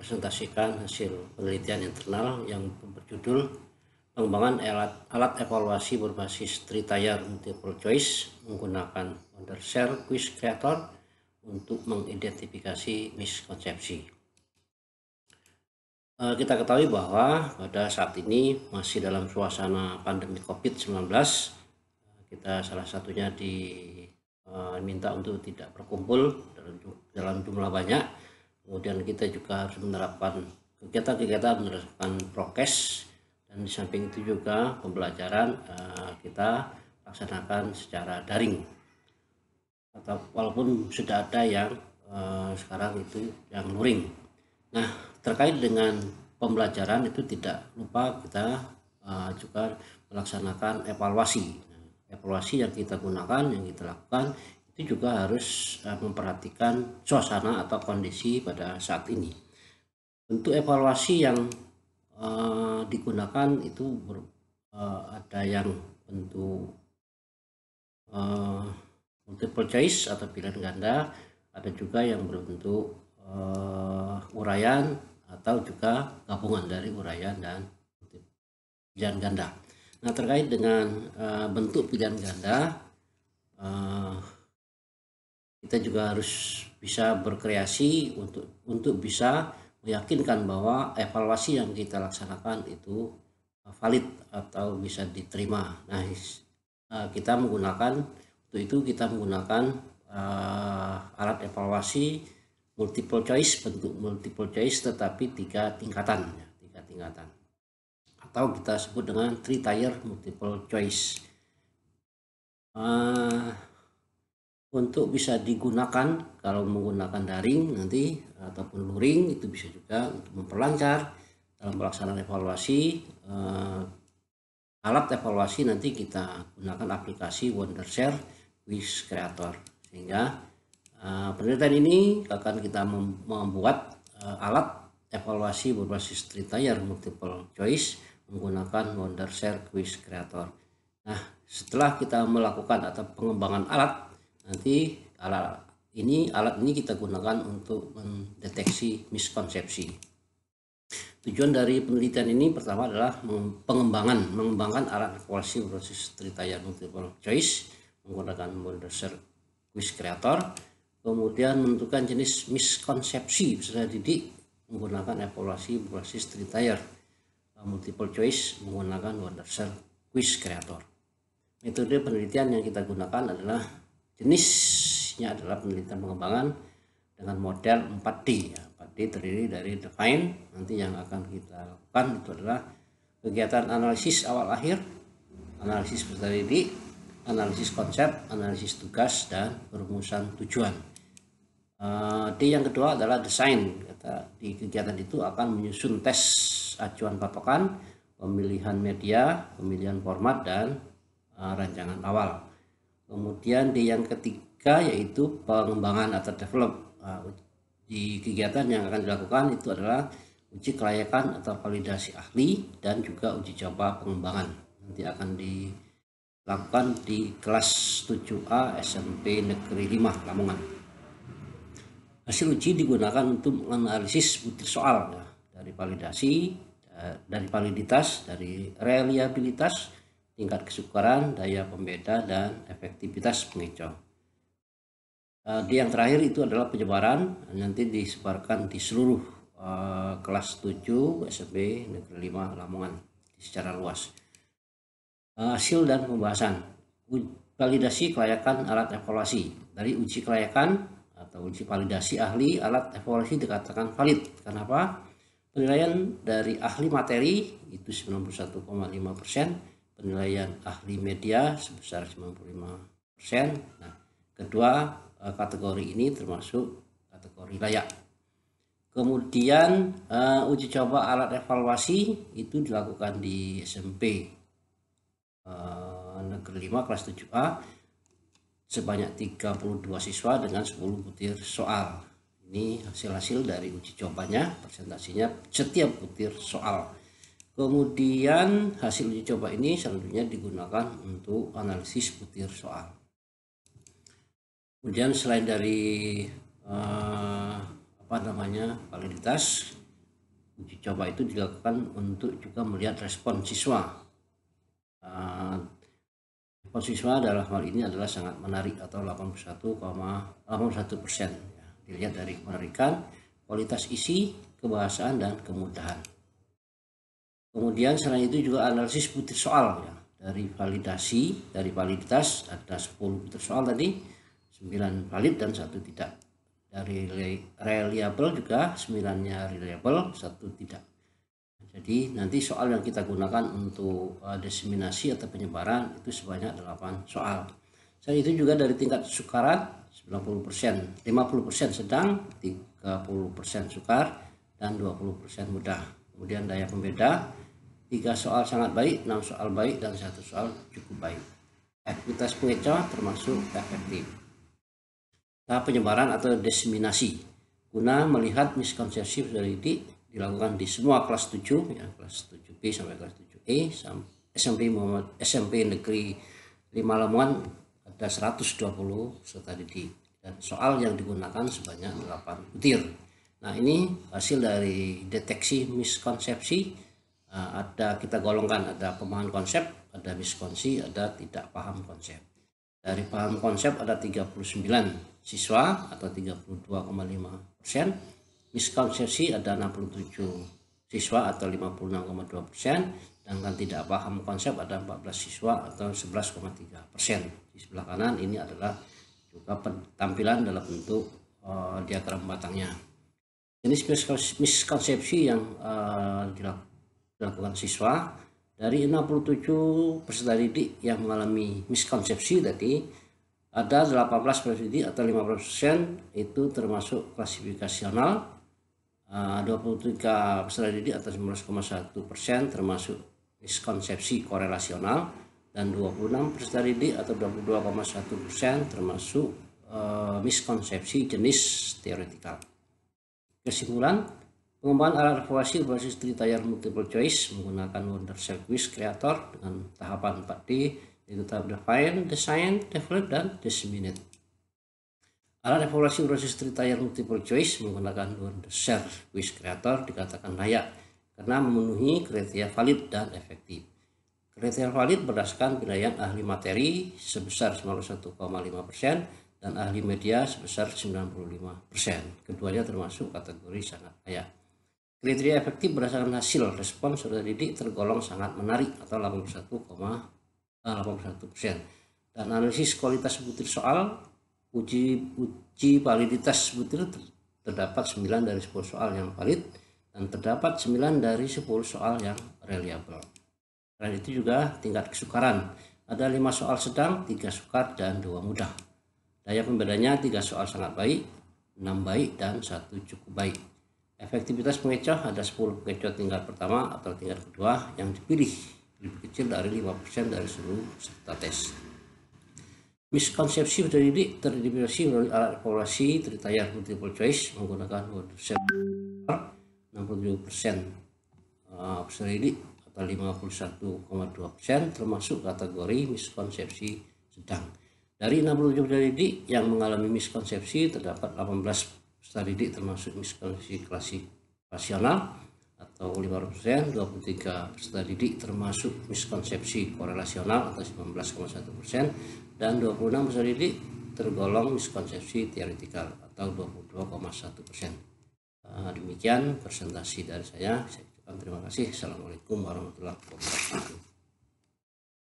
presentasikan hasil penelitian internal yang berjudul pengembangan alat evaluasi berbasis Tri-Tier Multiple Choice menggunakan Wondershare Quiz Creator untuk mengidentifikasi miskonsepsi. Kita ketahui bahwa pada saat ini masih dalam suasana pandemi COVID-19, kita salah satunya diminta untuk tidak berkumpul dalam jumlah banyak. Kemudian kita juga harus menerapkan kegiatan menerapkan prokes, dan di samping itu juga pembelajaran kita laksanakan secara daring, atau walaupun sudah ada yang sekarang itu yang luring. Nah, terkait dengan pembelajaran itu tidak lupa kita juga melaksanakan evaluasi. Evaluasi yang kita gunakan, yang kita lakukan itu juga harus memperhatikan suasana atau kondisi pada saat ini. Bentuk evaluasi yang digunakan itu ada yang bentuk multiple choice atau pilihan ganda, ada juga yang berbentuk uraian atau juga gabungan dari uraian dan pilihan ganda. Nah, terkait dengan bentuk pilihan ganda, kita juga harus bisa berkreasi untuk bisa meyakinkan bahwa evaluasi yang kita laksanakan itu valid atau bisa diterima. Nah, kita menggunakan untuk itu kita menggunakan alat evaluasi multiple choice, bentuk multiple choice tetapi tiga tingkatan, atau kita sebut dengan Tri-Tier Multiple Choice. Untuk bisa digunakan kalau menggunakan daring nanti ataupun luring, itu bisa juga untuk memperlancar dalam pelaksanaan evaluasi. Alat evaluasi nanti kita gunakan aplikasi Wondershare Quiz Creator, sehingga penelitian ini akan kita membuat alat evaluasi berbasis Tri-Tier Multiple Choice menggunakan Wondershare Quiz Creator. Nah, setelah kita melakukan atau pengembangan alat, nanti alat ini kita gunakan untuk mendeteksi miskonsepsi. Tujuan dari penelitian ini pertama adalah mengembangkan alat evaluasi berbasis Tri-Tier Multiple Choice menggunakan Wondershare Quiz Creator, kemudian menentukan jenis miskonsepsi peserta didik menggunakan evaluasi berbasis Tri-Tier Multiple Choice menggunakan Wondershare Quiz Creator. Metode penelitian yang kita gunakan adalah jenisnya adalah penelitian pengembangan dengan model 4D. 4D terdiri dari define, nanti yang akan kita lakukan itu adalah kegiatan analisis awal akhir, analisis peserta didik, analisis konsep, analisis tugas, dan perumusan tujuan. D yang kedua adalah desain. Di kegiatan itu akan menyusun tes acuan patokan, pemilihan media, pemilihan format, dan rancangan awal. Kemudian D yang ketiga yaitu pengembangan atau develop. Di kegiatan yang akan dilakukan itu adalah uji kelayakan atau validasi ahli dan juga uji coba pengembangan. Nanti akan dilakukan di kelas 7A SMP Negeri 5 Lamongan. Hasil uji digunakan untuk menganalisis butir soal dari validasi, dari validitas, dari reliabilitas, tingkat kesukaran, daya pembeda, dan efektivitas pengecoh. Di yang terakhir itu adalah penyebaran, nanti disebarkan di seluruh kelas 7 SMP Negeri 5 Lamongan secara luas. Hasil dan pembahasan validasi kelayakan alat evaluasi. Dari uji kelayakan atau uji validasi ahli, alat evaluasi dikatakan valid. Kenapa? Penilaian dari ahli materi itu 91,5%, penilaian ahli media sebesar 95%. Nah, kedua kategori ini termasuk kategori layak. Kemudian uji coba alat evaluasi itu dilakukan di SMP Negeri 5 kelas 7A sebanyak 32 siswa dengan 10 butir soal. Ini hasil-hasil dari uji cobanya, presentasinya setiap butir soal. Kemudian hasil uji coba ini selanjutnya digunakan untuk analisis butir soal. Kemudian selain dari validitas, uji coba itu dilakukan untuk juga melihat respon siswa. Respon siswa dalam hal ini adalah sangat menarik atau 81,81%. Ya, dilihat dari penarikan, kualitas isi, kebahasaan, dan kemudahan. Kemudian selain itu juga analisis butir soal ya. Dari validitas ada 10 butir soal tadi, 9 valid dan 1 tidak. Dari reliable juga 9-nya reliable, 1 tidak. Jadi nanti soal yang kita gunakan untuk diseminasi atau penyebaran itu sebanyak 8 soal. Selain itu juga dari tingkat sukaran 90%, 50% sedang, 30% sukar, dan 20% mudah. Kemudian daya pembeda, 3 soal sangat baik, 6 soal baik, dan 1 soal cukup baik. Aktivitas pengecoh termasuk efektif. Tahap penyebaran atau diseminasi guna melihat miskonsepsi peserta didik dilakukan di semua kelas 7 ya, kelas 7B sampai kelas 7E, SMP Negeri 5 Lamongan ada 120 peserta didik dan soal yang digunakan sebanyak 8 butir. Nah, ini hasil dari deteksi miskonsepsi. Ada kita golongkan, ada pemahaman konsep, ada miskonsepsi, ada tidak paham konsep. Dari paham konsep ada 39 siswa atau 32,5%, miskonsepsi ada 67 siswa atau 56,2%, sedangkan tidak paham konsep ada 14 siswa atau 11,3%. Di sebelah kanan ini adalah juga tampilan dalam bentuk diagram batangnya. Jenis miskonsepsi yang dilakukan siswa, dari 67 peserta didik yang mengalami miskonsepsi tadi, ada 18 peserta didik atau 50% itu termasuk klasifikasional, 23 peserta didik atau 19,1% termasuk miskonsepsi korelasional, dan 26 peserta didik atau 22,1% termasuk miskonsepsi jenis teoretikal. Kesimpulan, pengembangan alat evaluasi berbasis Tritayer Multiple Choice menggunakan Wondershare Quiz Creator dengan tahapan 4D, yaitu tahap Define, Design, Develop, dan Disseminate. Alat evaluasi berbasis Tritayer Multiple Choice menggunakan Wondershare Quiz Creator dikatakan layak karena memenuhi kriteria valid dan efektif. Kriteria valid berdasarkan penilaian ahli materi sebesar 91,5% dan ahli media sebesar 95%. Keduanya termasuk kategori sangat layak. Kriteria efektif berdasarkan hasil respon peserta didik tergolong sangat menarik atau 81,81%. Dan analisis kualitas butir soal, uji validitas butir terdapat 9 dari 10 soal yang valid dan terdapat 9 dari 10 soal yang reliable. Selain itu juga tingkat kesukaran, ada 5 soal sedang, 3 sukar, dan 2 mudah. Daya pembedanya 3 soal sangat baik, 6 baik, dan 1 cukup baik. Efektivitas pengecoh ada 10 pengecoh tingkat pertama atau tingkat kedua yang dipilih lebih kecil dari 5% dari seluruh peserta tes. Miskonsepsi peserta didik terdeteksi melalui alat evaluasi Tritayer Multiple Choice menggunakan Wondershare 67% peserta didik atau 51,2% termasuk kategori miskonsepsi sedang. Dari 67 peserta didik yang mengalami miskonsepsi terdapat 18 peserta didik termasuk miskonsepsi klasifikasional atau 5%, 23 peserta didik termasuk miskonsepsi korelasional atau 19,1%, dan 26 peserta didik tergolong miskonsepsi teoretikal atau 22,1%. Demikian presentasi dari saya. Saya ucapkan terima kasih. Assalamualaikum warahmatullahi wabarakatuh.